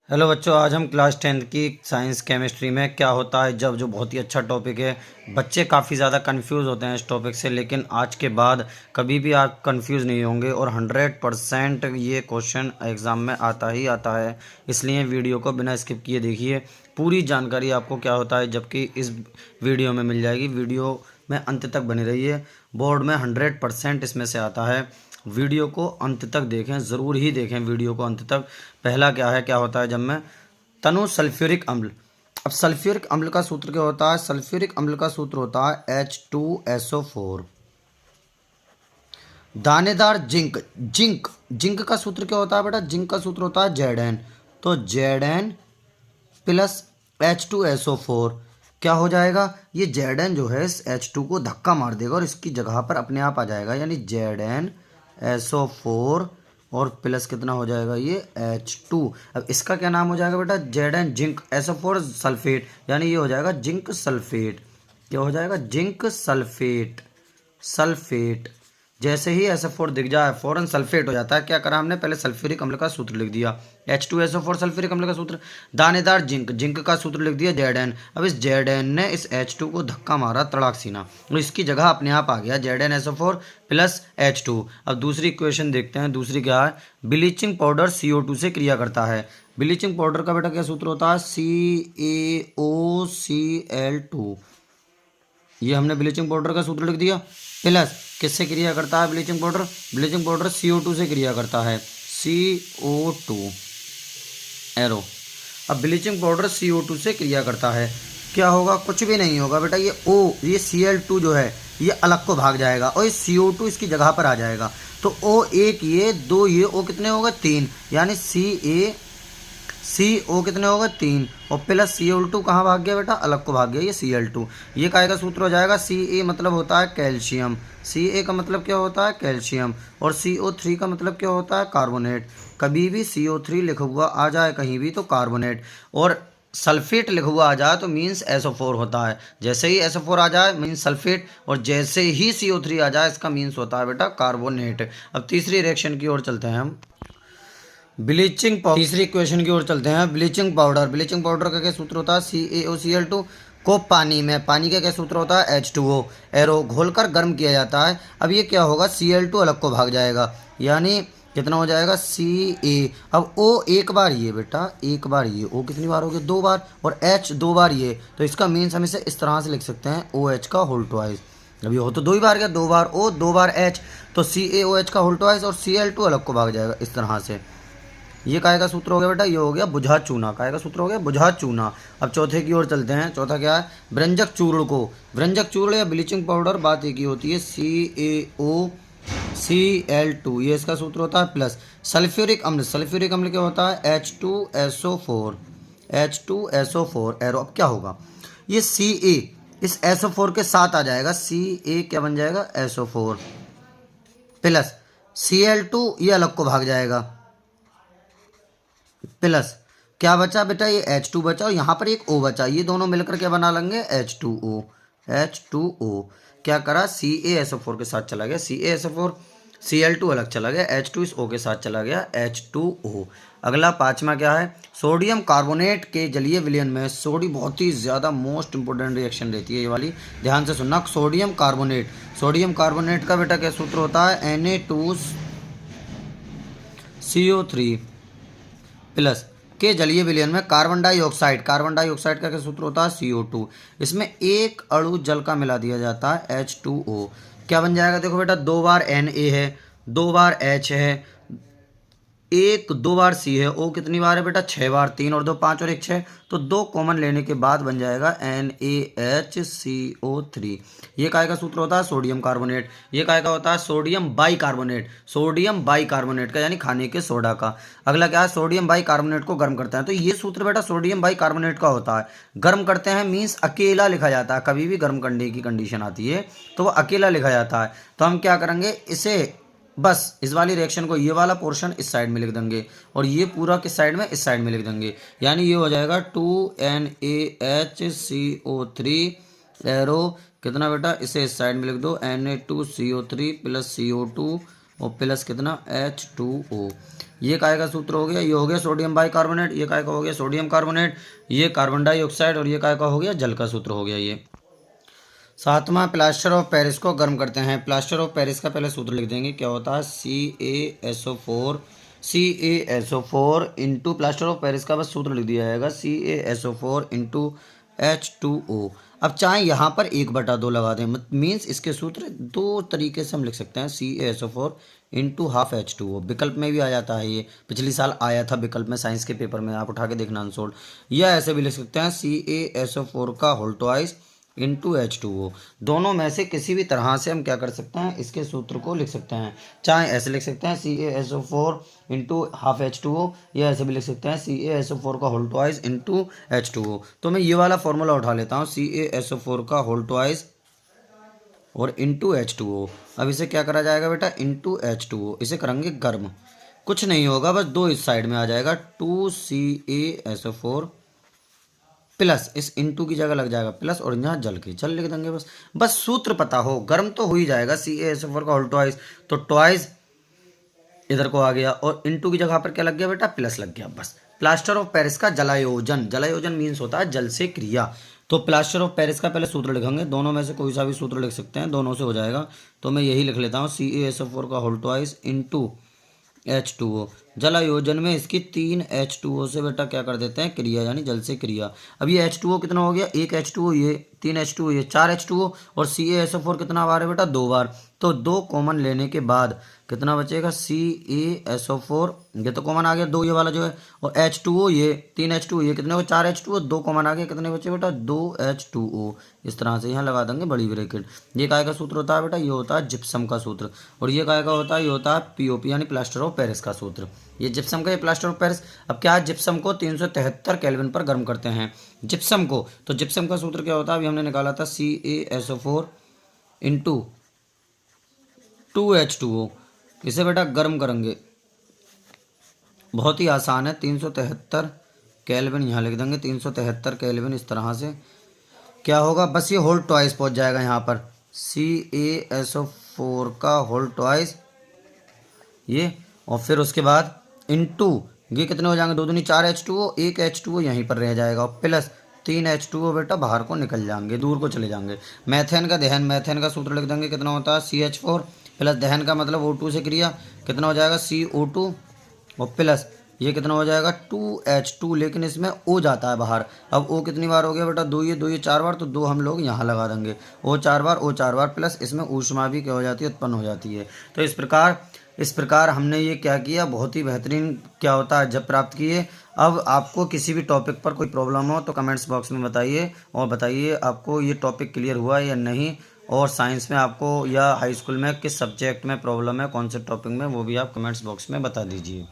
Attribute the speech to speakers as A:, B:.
A: Hello बच्चों, आज हम क्लास 10th की साइंस केमिस्ट्री में क्या होता है जब जो बहुत ही अच्छा टॉपिक है। बच्चे काफ़ी ज़्यादा कंफ्यूज होते हैं इस टॉपिक से, लेकिन आज के बाद कभी भी आप कंफ्यूज नहीं होंगे और 100% ये क्वेश्चन एग्ज़ाम में आता ही आता है। इसलिए वीडियो को बिना स्किप किए देखिए, पूरी जानकारी आपको क्या होता है जबकि इस वीडियो में मिल जाएगी। वीडियो में अंत तक बनी रहिए, बोर्ड में 100% इसमें से आता है। वीडियो को अंत तक देखें, ज़रूर ही देखें वीडियो को अंत तक। पहला क्या होता है जब मैं तनु सल्फ्यूरिक अम्ल। अब सल्फ्यूरिक अम्ल का सूत्र क्या होता है? सल्फ्यूरिक अम्ल का सूत्र होता है H2SO4। दानेदार जिंक, जिंक का सूत्र क्या होता है बेटा? जिंक का सूत्र होता है Zn। तो Zn प्लस H2SO4 क्या हो जाएगा? ये Zn जो है इस H2 को धक्का मार देगा और इसकी जगह पर अपने आप आ जाएगा, यानी ZnSO4 और प्लस कितना हो जाएगा ये H2। अब इसका क्या नाम हो जाएगा बेटा? Zn जिंक SO4 सल्फेट, यानी ये हो जाएगा जिंक सल्फेट। क्या हो जाएगा? Zinc sulphate. सल्फेट जैसे ही SO4 दिख जाए फौरन सल्फेट हो जाता है। क्या करा हमने? पहले सल्फ्यूरिक अम्ल का सूत्र लिख दिया, H2SO4 सल्फ्यूरिक अम्ल का सूत्र। दानेदार जिंक, जिंक का सूत्र लिख दिया Zn। अब इस Zn ने इस H2 को धक्का मारा तड़ाक सीना और इसकी जगह अपने आप आ गया ZnSO4 प्लस H2। अब दूसरी इक्वेशन देखते हैं। दूसरी क्या है? ब्लीचिंग पाउडर CO2 से क्रिया करता है। ब्लीचिंग पाउडर का बेटा क्या सूत्र होता है? CaOCl2। ये हमने ब्लीचिंग पाउडर का सूत्र लिख दिया। प्लस किससे क्रिया करता है bleaching powder? Bleaching powder CO2 से क्रिया करता है, CO2 एरो। अब ब्लीचिंग पाउडर CO2 से क्रिया करता है, क्या होगा? कुछ भी नहीं होगा बेटा। ये ये Cl2 जो है ये अलग को भाग जाएगा और ये CO2 इसकी जगह पर आ जाएगा। तो O एक, ये दो, ये O कितने होगा? 3, यानी CO कितने होगा? 3 और प्लस Cl2 कहाँ भाग गया बेटा? अलग को भाग गया, ये Cl2। ये काय का सूत्र हो जाएगा? Ca मतलब होता है कैल्शियम, Ca का मतलब क्या होता है? कैल्शियम। और CO3 का मतलब क्या होता है? कार्बोनेट। कभी भी CO3 लिखा हुआ आ जाए कहीं भी तो कार्बोनेट, और सल्फेट लिखा हुआ आ जाए तो मीन्स SO4 होता है। जैसे ही SO4 आ जाए मीन्स सल्फेट, और जैसे ही CO3 आ जाए इसका मीन्स होता है बेटा कार्बोनेट। अब तीसरी रिएक्शन की ओर चलते हैं हम। ब्लीचिंग पाउडर, तीसरी इक्वेशन की ओर चलते हैं। ब्लीचिंग पाउडर, ब्लीचिंग पाउडर का क्या सूत्र होता है? CaOCl2 को पानी में, पानी का क्या सूत्र होता है? H2O एरो घोलकर गर्म किया जाता है। अब ये क्या होगा? Cl2 अलग को भाग जाएगा, यानी कितना हो जाएगा? Ca। अब O एक बार ये बेटा, एक बार ये O कितनी बार हो गया? 2 बार, और H 2 बार ये, तो इसका मीन्स हम इसे इस तरह से लिख सकते हैं OH का होल ट्वाइस। अब ये हो तो 2 ही बार गया, 2 बार O 2 बार H, तो CaOH का होल ट्वाइस और Cl2 अलग को भाग जाएगा इस तरह से। ये काय का सूत्र हो गया बेटा? ये हो गया बुझा चूना। काय का सूत्र हो गया? बुझा चूना। अब चौथे की ओर चलते हैं। चौथा क्या है? व्यंजक चूर्ण को, व्यंजक चूर्ण या ब्लीचिंग पाउडर बात एक ही होती है, CaOCl2 ये इसका सूत्र होता है। प्लस सल्फ्यूरिक अम्ल, सल्फ्यूरिक अम्ल क्या होता है? H2SO4, H2SO4 arrow. अब क्या होगा? ये Ca इस SO4 के साथ आ जाएगा, Ca क्या बन जाएगा? SO4 प्लस Cl2 ये अलग को भाग जाएगा, प्लस क्या बचा बेटा? ये H2 बचा और यहाँ पर एक O बचा, ये दोनों मिलकर क्या बना लेंगे? H2O। H2O क्या करा? CaSO4 के साथ चला गया, CaSO4, Cl2 अलग चला गया, H2 इस O के साथ चला गया, H2O। अगला पांचवा क्या है? सोडियम कार्बोनेट के जलीय विलयन में, सोडी बहुत ही ज़्यादा मोस्ट इंपोर्टेंट रिएक्शन रहती है ये वाली, ध्यान से सुनना। सोडियम कार्बोनेट, सोडियम कार्बोनेट का बेटा क्या सूत्र होता है? Na2CO3 प्लस के जलीय विलयन में कार्बन डाइऑक्साइड, कार्बन डाइऑक्साइड का क्या सूत्र होता है? CO2। इसमें एक अणु जल का मिला दिया जाता है, H2O। क्या बन जाएगा? देखो बेटा, 2 बार Na है, 2 बार H है, एक 2 बार C है, O कितनी बार है बेटा? 6 बार, 3 और 2 5 और 1 6, तो 2 कॉमन लेने के बाद बन जाएगा NaHCO3। ये काय का सूत्र होता है? Sodium carbonate. ये काय का होता है? सोडियम बाइकार्बोनेट, सोडियम बाइकार्बोनेट का, यानी खाने के सोडा का। अगला क्या है? सोडियम बाइकार्बोनेट को गर्म करते हैं, तो ये सूत्र बेटा सोडियम बाइकार्बोनेट का होता है। गर्म करते हैं मीन्स अकेला लिखा जाता है, कभी भी गर्म करने की कंडीशन आती है तो वो अकेला लिखा जाता है। तो हम क्या करेंगे? इसे बस इस वाली रिएक्शन को, ये वाला पोर्शन इस साइड में लिख देंगे और ये पूरा किस साइड में? इस साइड में लिख देंगे, यानी ये हो जाएगा 2NaHCO3 एरो कितना बेटा? इसे इस साइड में लिख दो, Na2CO3 प्लस CO2 और प्लस कितना? H2O। ये काय का सूत्र हो गया, ये हो गया सोडियम बाइकार्बोनेट, ये काय का हो गया सोडियम कार्बोनेट, ये कार्बन डाइऑक्साइड, और ये काय का हो गया जल का सूत्र हो गया ये। सातवां, प्लास्टर ऑफ पेरिस को गर्म करते हैं। प्लास्टर ऑफ पेरिस का पहले सूत्र लिख देंगे, क्या होता है CaSO4 into plaster of Paris का बस सूत्र लिख दिया जाएगा CaSO4 इंटू H2O। अब चाहे यहाँ पर 1/2 लगा दें, मीन्स इसके सूत्र दो तरीके से हम लिख सकते हैं, CaSO4 इंटू हाफ H2O। विकल्प में भी आ जाता है, ये पिछले साल आया था विकल्प में साइंस के पेपर में, आप उठा के देखना अनसोल्ड। या ऐसे भी लिख सकते हैं CaSO4 का होल ट्वाइस इंटू H2O। दोनों में से किसी भी तरह से हम क्या कर सकते हैं, इसके सूत्र को लिख सकते हैं। चाहे ऐसे लिख सकते हैं CaSO4 इंटू हाफ H2O, या ऐसे भी लिख सकते हैं CaSO4 का होल ट्वाइस इंटू H2O। तो मैं ये वाला फॉर्मूला उठा लेता हूँ, CaSO4 का होल ट्वाइस और इंटू H2O। अब इसे क्या करा जाएगा बेटा, इंटू H2O, इसे करेंगे गर्म। कुछ नहीं होगा, बस 2 इस साइड में आ जाएगा, 2CaSO4 प्लस, इस इंटू की जगह लग जाएगा प्लस, और यहाँ जल के जल लिख देंगे बस। बस सूत्र पता हो, गर्म तो हो ही जाएगा, CaSO4 का होल ट्वाइस, तो ट्वाइस इधर को आ गया, और इंटू की जगह पर क्या लग गया बेटा, प्लस लग गया बस। प्लास्टर ऑफ पेरिस का जलायोजन, जलायोजन मीन्स होता है जल से क्रिया। तो प्लास्टर ऑफ पेरिस का पहले सूत्र लिखेंगे, दोनों में से कोई सा भी सूत्र लिख सकते हैं, दोनों से हो जाएगा। तो मैं यही लिख लेता हूँ, CaSO4 का होल ट्वाइस इंटू H2O। जलायोजन में इसकी 3 H2O से बेटा क्या कर देते हैं, क्रिया, यानी जल से क्रिया। अब ये H2O कितना हो गया, 1 H2O, ये 3 H2O, ये 4 H2O, और CaSO4 कितना बार है बेटा, 2 बार। तो 2 कॉमन लेने के बाद कितना बचेगा, CaSO4, ये तो कॉमन आ गया 2 ये वाला जो है, और H2O ये 3 H2O, ये कितने हो 4 H2O, 2 कॉमन आ गया, कितने बचे बेटा 2 H2O। इस तरह से यहाँ लगा देंगे बड़ी ब्रैकेट। ये काय का सूत्र होता है बेटा, ये होता है जिप्सम का सूत्र, और ये काय का होता है, ये होता है POP यानी प्लास्टर ऑफ पेरिस का सूत्र। ये जिप्सम का, ये प्लास्टर ऑफ पेरिस। अब क्या है, जिप्सम को 373 केल्विन पर गर्म करते हैं जिप्सम को। तो जिप्सम का सूत्र क्या होता है, अभी हमने निकाला था CaSO4 इंटू 2H2O। इसे बेटा गर्म करेंगे, बहुत ही आसान है, 373 केल्विन यहाँ लिख देंगे, 373 केल्विन। इस तरह से क्या होगा, बस ये होल ट्वाइस पहुँच जाएगा यहाँ पर, CaSO4 का होल ट्वाइस ये, और फिर उसके बाद इंटू ये कितने हो जाएंगे, 2 दूनी 4 H2O, 1 H2O यहीं पर रह जाएगा, प्लस 3 H2O बेटा बाहर को निकल जाएंगे, दूर को चले जाएंगे। मैथेन का दहन, मैथेन का सूत्र लिख देंगे, कितना होता है CH4 प्लस दहन का मतलब O2 से क्रिया, कितना हो जाएगा CO2, और प्लस ये कितना हो जाएगा 2H2, लेकिन इसमें O जाता है बाहर। अब O कितनी बार हो गया बेटा, 2 ये 4 बार, तो 2 हम लोग यहाँ लगा देंगे, O 4 बार, प्लस इसमें ऊष्मा भी क्या हो जाती है, उत्पन्न हो जाती है। तो इस प्रकार हमने ये क्या किया, बहुत ही बेहतरीन क्या होता है जब प्राप्त किए। अब आपको किसी भी टॉपिक पर कोई प्रॉब्लम हो तो कमेंट्स बॉक्स में बताइए, और बताइए आपको ये टॉपिक क्लियर हुआ या नहीं, और साइंस में आपको या हाई स्कूल में किस सब्जेक्ट में प्रॉब्लम है, कौन से टॉपिक में, वो भी आप कमेंट्स बॉक्स में बता दीजिए।